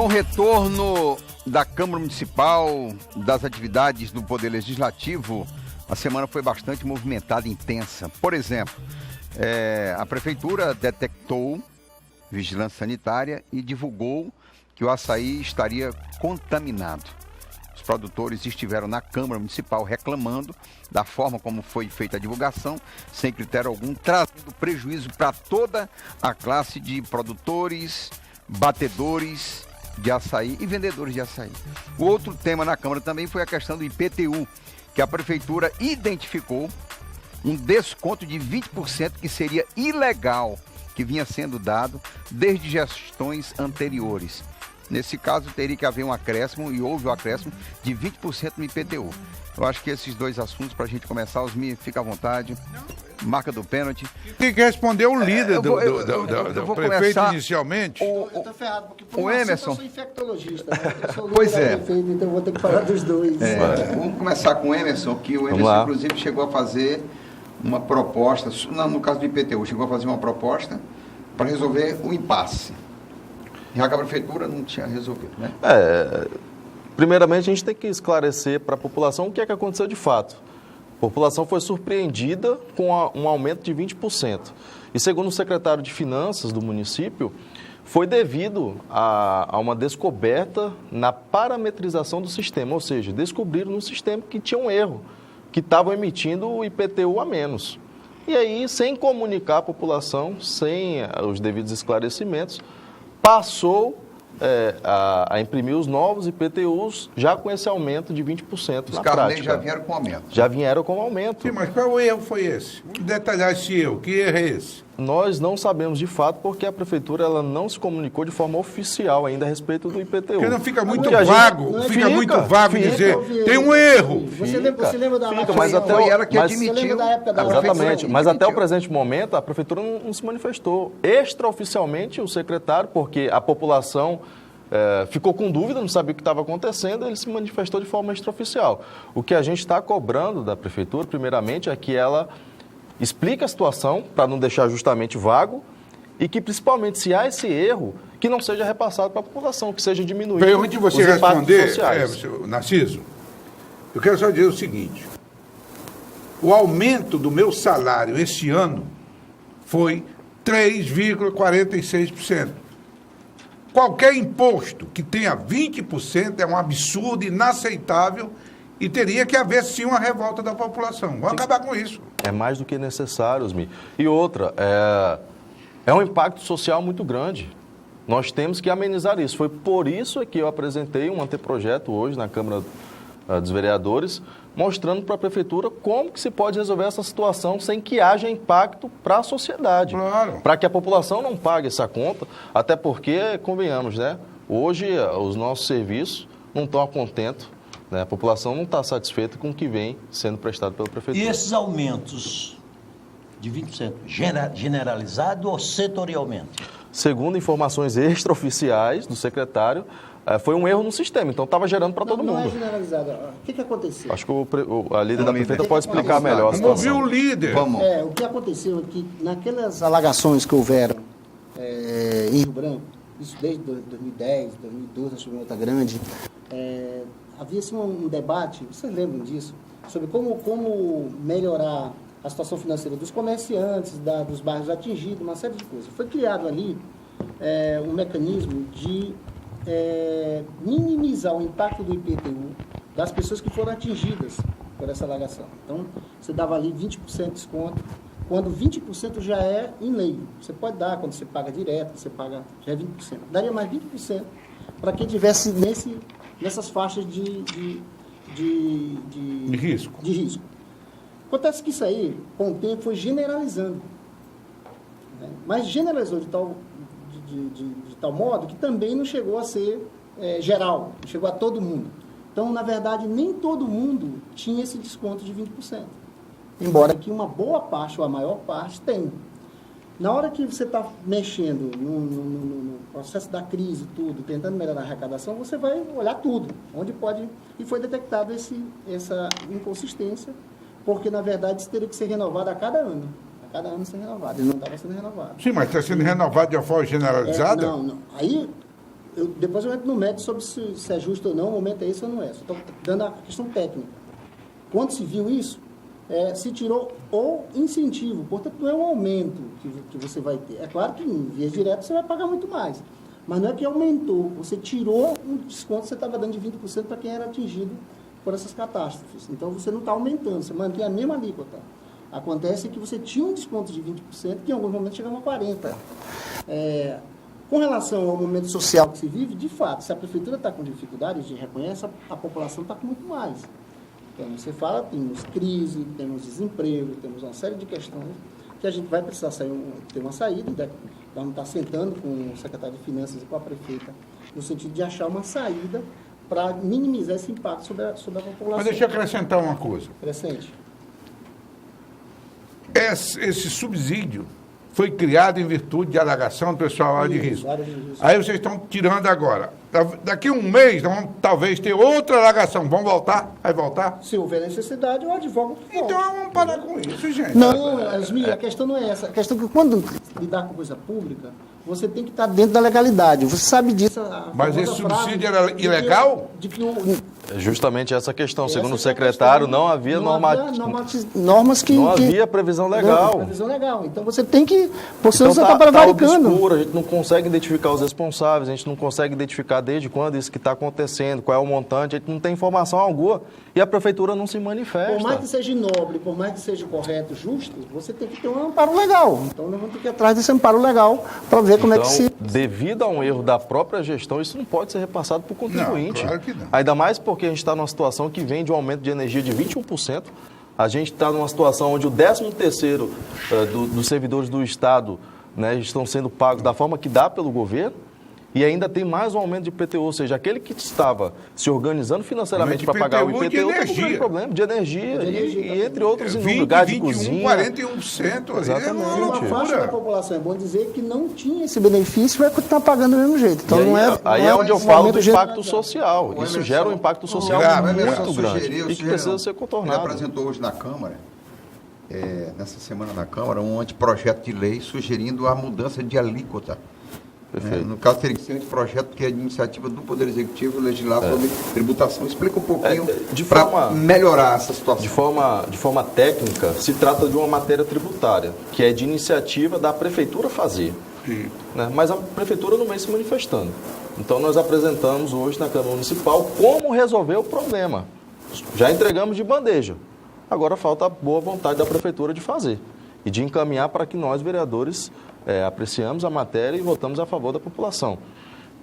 Com o retorno da Câmara Municipal, das atividades do Poder Legislativo, a semana foi bastante movimentada e intensa. Por exemplo, a Prefeitura detectou vigilância sanitária e divulgou que o açaí estaria contaminado. Os produtores estiveram na Câmara Municipal reclamando da forma como foi feita a divulgação, sem critério algum, trazendo prejuízo para toda a classe de produtores, batedores de açaí e vendedores de açaí. O outro tema na Câmara também foi a questão do IPTU, que a Prefeitura identificou um desconto de 20% que seria ilegal, que vinha sendo dado desde gestões anteriores. Nesse caso, teria que haver um acréscimo, e houve um acréscimo de 20% no IPTU. Eu acho que esses dois assuntos, para a gente começar, Osmir, fica à vontade. Marca do pênalti. Tem que responder o líder do prefeito começar, inicialmente. Eu tô ferrado, porque por o um Emerson. eu sou infectologista, né? Eu sou Pois líder é. da prefeita, então vou ter que falar dos dois. Vamos começar com o Emerson, que o Emerson, inclusive, chegou a fazer uma proposta, no caso do IPTU, chegou a fazer uma proposta para resolver o impasse. Já que a Prefeitura não tinha resolvido, né? Primeiramente, a gente tem que esclarecer para a população o que é que aconteceu de fato. A população foi surpreendida com um aumento de 20%. E segundo o secretário de Finanças do município, foi devido a uma descoberta na parametrização do sistema, ou seja, descobriram no sistema que tinha um erro, que estavam emitindo o IPTU a menos. E aí, sem comunicar à população, sem os devidos esclarecimentos, passou a imprimir os novos IPTUs já com esse aumento de 20% Os na carnês prática. já vieram com aumento. Já vieram com aumento. Sim, mas qual erro foi esse? Vamos detalhar esse erro. Que erro é esse? Nós não sabemos de fato porque a Prefeitura ela não se comunicou de forma oficial ainda a respeito do IPTU. Porque não fica muito Porque a vago, gente- fica muito vago fica. dizer, tem um erro. Você lembra da Fica, mas até Foi o- ela que mas- admitiu. Você lembra da época da a Prefeitura Exatamente, mas admitiu. até o presente momento a Prefeitura não se manifestou. Extraoficialmente, o secretário, porque a população ficou com dúvida, não sabia o que estava acontecendo, ele se manifestou de forma extraoficial. O que a gente está cobrando da Prefeitura, primeiramente, é que ela explique a situação, para não deixar justamente vago, e que, principalmente, se há esse erro, que não seja repassado para a população, que seja diminuído Antes de você os impactos responder, sociais. Narciso, eu quero só dizer o seguinte. O aumento do meu salário este ano foi 3,46%. Qualquer imposto que tenha 20% é um absurdo, inaceitável, e teria que haver, sim, uma revolta da população. Vamos acabar com isso. É mais do que necessário, Osmi. E outra, é um impacto social muito grande. Nós temos que amenizar isso. Foi por isso que eu apresentei um anteprojeto hoje na Câmara dos Vereadores, mostrando para a Prefeitura como que se pode resolver essa situação sem que haja impacto para a sociedade. Claro. Para que a população não pague essa conta, até porque, convenhamos, né? Hoje os nossos serviços não estão a contento, né? A população não está satisfeita com o que vem sendo prestado pela Prefeitura. E esses aumentos de 20%, generalizado ou setorialmente? Segundo informações extraoficiais do secretário, foi um erro no sistema, então estava gerando para todo Não é mundo. generalizado. O que aconteceu? Acho que a líder da prefeita pode explicar melhor a Vamos ouvir situação. o líder. Vamos. O que aconteceu é que naquelas alagações que houveram em Rio Branco, isso desde 2010, 2012, na Chuveta Grande, havia-se um debate, vocês lembram disso, sobre como melhorar a situação financeira dos comerciantes, dos bairros atingidos, uma série de coisas. Foi criado ali um mecanismo de minimizar o impacto do IPTU das pessoas que foram atingidas por essa alagação. Então, você dava ali 20% de desconto, quando 20% já é em lei. Você pode dar quando você paga direto, você paga, já é 20%. Daria mais 20% para quem estivesse nessas faixas de risco. De risco. Acontece que isso aí, com o tempo, foi generalizando. Né? Mas generalizou de tal modo que também não chegou a ser geral, não chegou a todo mundo. Então, na verdade, nem todo mundo tinha esse desconto de 20%. Embora que uma boa parte, ou a maior parte, tem. Na hora que você está mexendo no processo da crise, tudo, tentando melhorar a arrecadação, você vai olhar tudo, onde pode... E foi detectado essa inconsistência, porque, na verdade, isso teria que ser renovado a cada ano. A cada ano ser renovado. Ele não estava sendo renovado. Sim, mas está sendo renovado de uma forma generalizada? Não. Aí, Depois eu entro no mérito sobre se é justo ou não, o momento é esse ou não é. Só estou dando a questão técnica. Quando se viu isso, se tirou o incentivo, portanto não é um aumento que você vai ter. É claro que em vias diretas você vai pagar muito mais, mas não é que aumentou, você tirou um desconto que você estava dando de 20% para quem era atingido por essas catástrofes. Então você não está aumentando, você mantém a mesma alíquota. Acontece que você tinha um desconto de 20%, que em alguns momentos chegava a 40%. Com relação ao momento social que se vive, de fato, se a prefeitura está com dificuldade, a gente reconhece, a população está com muito mais. Então, você fala, temos crise, temos desemprego, temos uma série de questões que a gente vai precisar ter uma saída. Vamos estar sentando com o secretário de Finanças e com a prefeita, no sentido de achar uma saída para minimizar esse impacto sobre a população. Mas deixa eu acrescentar uma coisa. Crescente. Esse subsídio foi criado em virtude de alegação do pessoal lá de risco. Aí vocês estão tirando agora. Daqui a um mês, vamos talvez ter outra alagação. Vão voltar? Vai voltar? Se houver necessidade, eu advogo que volte. Então vamos parar com isso, gente. Não, Asmir, a questão não é essa. A questão é que quando lidar com coisa pública, você tem que estar dentro da legalidade. Você sabe disso. Mas esse subsídio era ilegal? Justamente essa questão. Segundo o secretário, não havia normas que... Não havia previsão legal. Previsão legal. Então você tem que... Você então, está prevaricando. Obscuro, a gente não consegue identificar os responsáveis, a gente não consegue identificar desde quando isso que está acontecendo, qual é o montante, a gente não tem informação alguma e a prefeitura não se manifesta. Por mais que seja nobre, por mais que seja correto, justo, você tem que ter um amparo legal. Então nós vamos ter que ir atrás desse amparo legal para ver como é que se... Devido a um erro da própria gestão, isso não pode ser repassado para o contribuinte. Não, claro que não. Ainda mais porque a gente está numa situação que vem de um aumento de energia de 21%. A gente está numa situação onde o 13º dos servidores do Estado, né, estão sendo pagos da forma que dá pelo governo. E ainda tem mais um aumento de IPTU, ou seja, aquele que estava se organizando financeiramente para pagar o IPTU está com um grande problema de energia, e entre outros inúmeros, gás de cozinha. 41%. Exatamente. Uma faixa da população, é bom dizer que não tinha esse benefício, vai continuar pagando do mesmo jeito. Então, aí é onde eu falo do impacto social. Isso gera um impacto social muito grande e que precisa ser contornado. Ele apresentou hoje na Câmara, nessa semana na Câmara, um anteprojeto de lei sugerindo a mudança de alíquota. No caso, teria que ser um projeto que é de iniciativa do Poder Executivo legislar sobre tributação. Explica um pouquinho para melhorar essa situação. De forma técnica, se trata de uma matéria tributária, que é de iniciativa da Prefeitura fazer. Né? Mas a Prefeitura não vem se manifestando. Então, nós apresentamos hoje na Câmara Municipal como resolver o problema. Já entregamos de bandeja. Agora falta a boa vontade da Prefeitura de fazer e de encaminhar para que nós, vereadores, apreciamos a matéria e votamos a favor da população.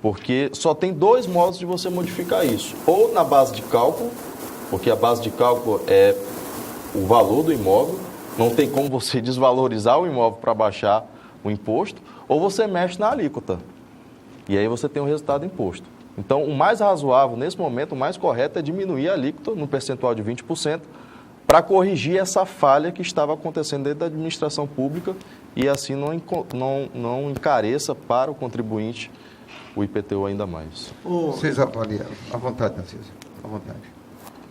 Porque só tem dois modos de você modificar isso. Ou na base de cálculo, porque a base de cálculo é o valor do imóvel, não tem como você desvalorizar o imóvel para baixar o imposto, ou você mexe na alíquota. E aí você tem o resultado imposto. Então, o mais razoável, nesse momento, o mais correto é diminuir a alíquota no percentual de 20%, para corrigir essa falha que estava acontecendo dentro da administração pública e assim não encareça para o contribuinte o IPTU ainda mais. Vocês avaliam. À vontade, Narciso. À vontade.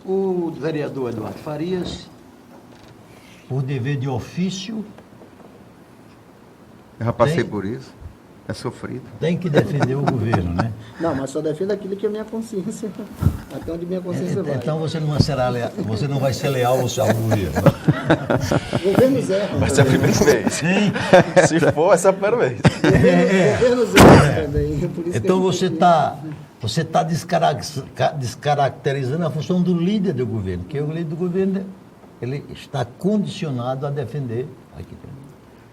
O vereador Eduardo Farias, por dever de ofício... Eu já passei por isso. É sofrido. Tem que defender o governo, né? Não, mas só defendo aquilo que é minha consciência, até onde minha consciência vai. Então você não vai ser leal ao governo. Governos erram. Vai ser a primeira vez. Sim. Se for, essa é a primeira vez. Governos erram também. Então você está descaracterizando a função do líder do governo, que o líder do governo ele está condicionado a defender aqui.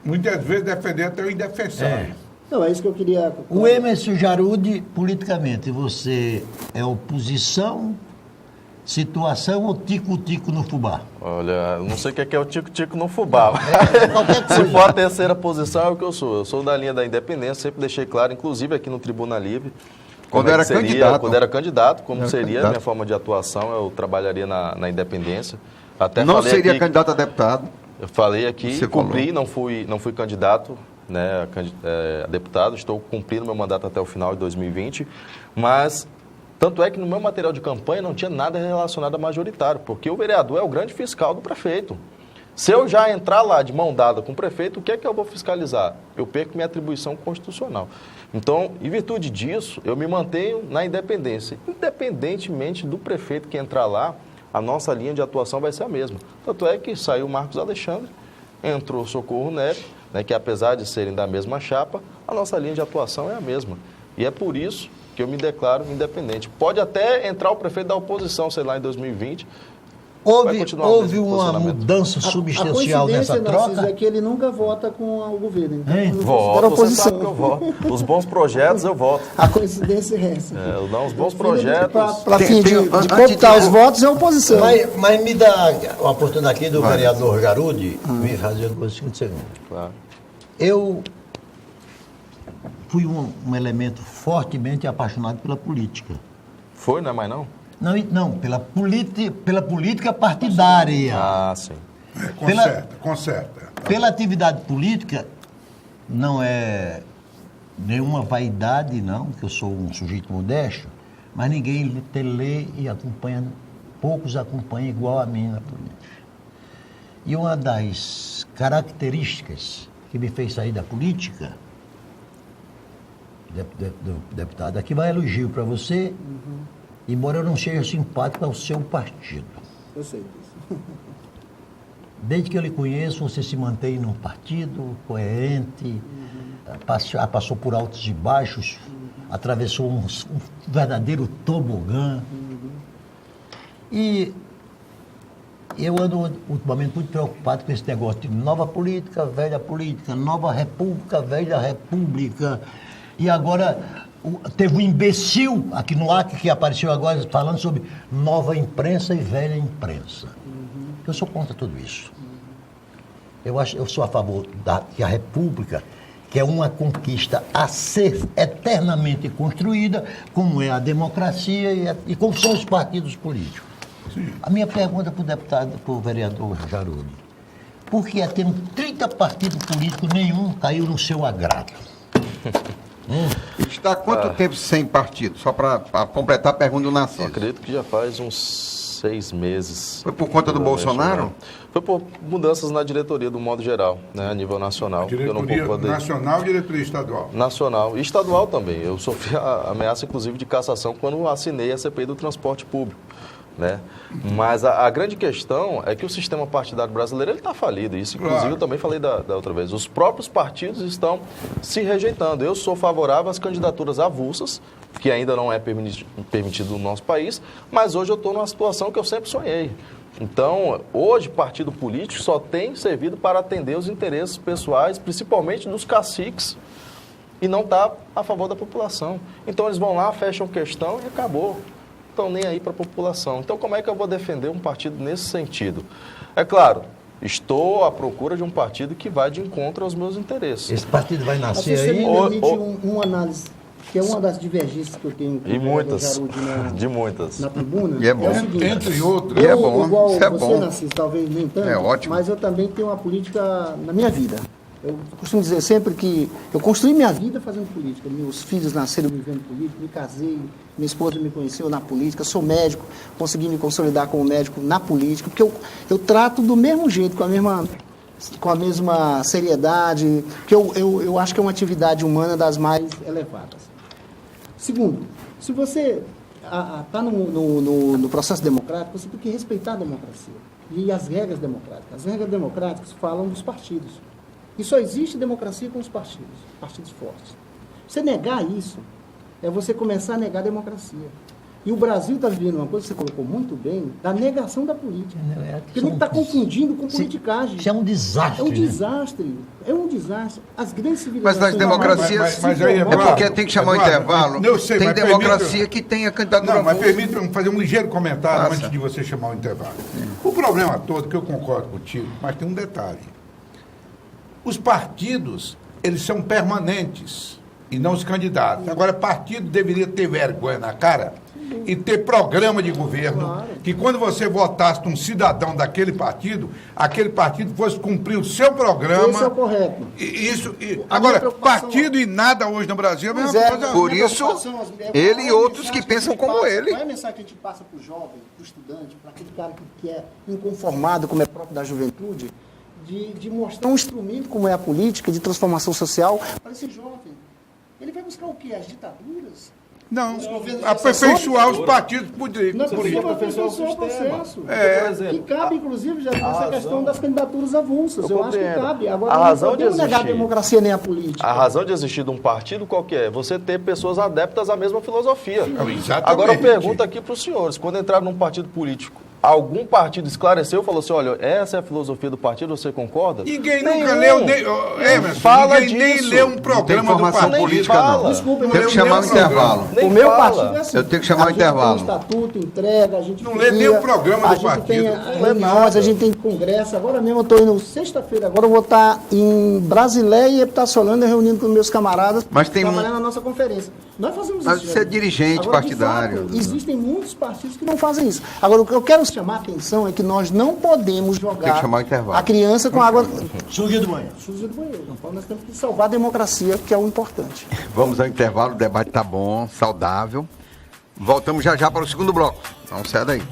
Muitas vezes defender até o indefensável. Não, é isso que eu queria... O Emerson Jarudi, politicamente, você é oposição, situação ou tico-tico no fubá? Olha, não sei o que é o tico-tico no fubá. Qualquer coisa. Se for a terceira posição, é o que eu sou. Eu sou da linha da independência, sempre deixei claro, inclusive aqui no Tribuna Livre. Quando era candidato, como seria a minha forma de atuação, eu trabalharia na independência. Até não falei seria aqui, candidato a deputado? Eu falei aqui, Você cumpri, não fui candidato, né, a deputado, estou cumprindo meu mandato até o final de 2020, mas tanto é que no meu material de campanha não tinha nada relacionado a majoritário, porque o vereador é o grande fiscal do prefeito. Se eu já entrar lá de mão dada com o prefeito, o que é que eu vou fiscalizar? Eu perco minha atribuição constitucional. Então, em virtude disso, eu me mantenho na independência. Independentemente do prefeito que entrar lá, a nossa linha de atuação vai ser a mesma. Tanto é que saiu o Marcos Alexandre, entrou o Socorro Neto, né, que apesar de serem da mesma chapa, a nossa linha de atuação é a mesma. E é por isso que eu me declaro independente. Pode até entrar o prefeito da oposição, sei lá, em 2020. Houve uma mudança substancial nessa troca? Narciso, é que ele nunca vota com o governo. Então ele voto, você sabe que eu voto. Os bons projetos eu voto. A coincidência é essa. Eu dou os bons projetos. Para fim de cooptar os votos é a oposição. Mas me dá a oportunidade aqui do vereador Jarudi me fazer uma coisa de segundo. Claro. Eu fui um elemento fortemente apaixonado pela política. Foi, não é mais não? Não, pela política partidária. Ah, sim. Conserta. Pela atividade política, não é nenhuma vaidade, não, que eu sou um sujeito modesto, mas ninguém lê e acompanha, poucos acompanham igual a mim na política. E uma das características que me fez sair da política, deputado, aqui vai elogio para você, embora eu não seja simpático ao seu partido. Eu sei disso. Desde que eu lhe conheço, você se mantém num partido coerente, passou por altos e baixos, atravessou um verdadeiro tobogã. E eu ando ultimamente muito preocupado com esse negócio de nova política, nova república, velha república. E agora teve um imbecil aqui no Acre que apareceu agora falando sobre nova imprensa e velha imprensa. Eu sou contra tudo isso. Eu sou a favor que a república, que é uma conquista a ser eternamente construída, como é a democracia e como são os partidos políticos. Sim. A minha pergunta para o vereador Jarudi: por que tendo 30 partidos políticos, nenhum caiu no seu agrado? Está há quanto tempo sem partido? Só para completar a pergunta do Narciso. Eu acredito que já faz uns 6 meses. Foi por conta do Bolsonaro? Foi por mudanças na diretoria, do modo geral, né, a nível nacional. Diretoria nacional e diretoria estadual? Nacional e estadual também. Eu sofri a ameaça, inclusive, de cassação quando assinei a CPI do transporte público. Né? Mas a grande questão é que o sistema partidário brasileiro está falido. Isso, inclusive, eu também falei da outra vez. Os próprios partidos estão se rejeitando. Eu sou favorável às candidaturas avulsas, que ainda não é permitido no nosso país, mas hoje eu estou numa situação que eu sempre sonhei. Então, hoje, partido político só tem servido para atender os interesses pessoais, principalmente dos caciques, e não está a favor da população. Então, eles vão lá, fecham questão e acabou. Estão nem aí para a população. Então, como é que eu vou defender um partido nesse sentido? É claro, estou à procura de um partido que vai de encontro aos meus interesses. Esse partido vai nascer aí? Você me permite uma análise, que é uma das divergências que eu tenho com e muitas, Jarudi muitas. Na tribuna. E é bom. É o seguinte, entre outros. E é bom. Igual Isso é você, bom. Narciso, talvez nem tanto, É ótimo. mas eu também tenho uma política na minha vida. Eu costumo dizer sempre que eu construí minha vida fazendo política. Meus filhos nasceram vivendo política, me casei, minha esposa me conheceu na política, sou médico, consegui me consolidar como médico na política, porque eu trato do mesmo jeito, com a mesma seriedade, que eu acho que é uma atividade humana das mais elevadas. Segundo, se você está no processo democrático, você tem que respeitar a democracia e as regras democráticas. As regras democráticas falam dos partidos. E só existe democracia com os partidos fortes. Você negar isso é você começar a negar a democracia. E o Brasil está vivendo uma coisa que você colocou muito bem, da negação da política. Porque ele está confundindo com politicagem. Isso é um desastre. É um desastre. É um desastre. As grandes civilizações... Mas nas democracias... Mas aí, é porque tem que chamar o intervalo. Eu sei, tem mas democracia que tem a candidatura... Não, mas permita-me fazer um ligeiro comentário antes de você chamar o intervalo. Sim. O problema todo, que eu concordo contigo, mas tem um detalhe. Os partidos, eles são permanentes e não os candidatos. Agora, partido deveria ter vergonha na cara e ter programa de governo, que quando você votasse num cidadão daquele partido, aquele partido fosse cumprir o seu programa. Isso é o correto. Agora, partido e nada hoje no Brasil é a mesma coisa. Por isso, ele e outros que pensam como ele. Qual é a mensagem que a gente passa para o jovem, para o estudante, para aquele cara que é inconformado, como é próprio da juventude, de mostrar um instrumento como é a política de transformação social para esse jovem. Ele vai buscar o quê? As ditaduras? Não, Os governos de aperfeiçoar os partidos Não, políticos. porque vai aperfeiçoar o processo. Por exemplo, E cabe, inclusive, já essa razão- questão das candidaturas avulsas. Eu Eu acho que compreendo. cabe. Agora, A não razão de podemos negar a existir- democracia nem a política. A razão de existir de um partido qual que é? Você ter pessoas adeptas à mesma filosofia. Exatamente. Agora eu pergunto aqui para os senhores, quando entraram num partido político, algum partido esclareceu e falou assim, olha, essa é a filosofia do partido, você concorda? Ninguém nunca Nenhum. leu, Emerson, Fala ninguém nem disso. leu um Não tem programa do informação partido. política, fala. não. Desculpa, Tem que chamar o intervalo. Nem O meu fala. partido é assim. Eu tenho que chamar o a gente intervalo. tem estatuto, entrega, a gente Não lê nem o programa a do gente partido. tem Não lê reuniões, nada. a gente tem congresso. Agora mesmo eu estou indo, sexta-feira, agora eu vou estar em Brasileia e Epitaciolândia reunindo com meus camaradas, Mas tem trabalhando na nossa conferência. Nós fazemos Mas isso. você é gente. dirigente Agora, de partidário. fato, existem muitos partidos que não fazem isso. Agora, o que eu quero chamar a atenção é que nós não podemos Tem jogar que chamar o intervalo. a criança com água Suja do banho. suja do banheiro. Não, nós temos que salvar a democracia, que é o importante. Vamos ao intervalo, o debate tá bom, saudável. Voltamos já já para o segundo bloco. Não sai daí.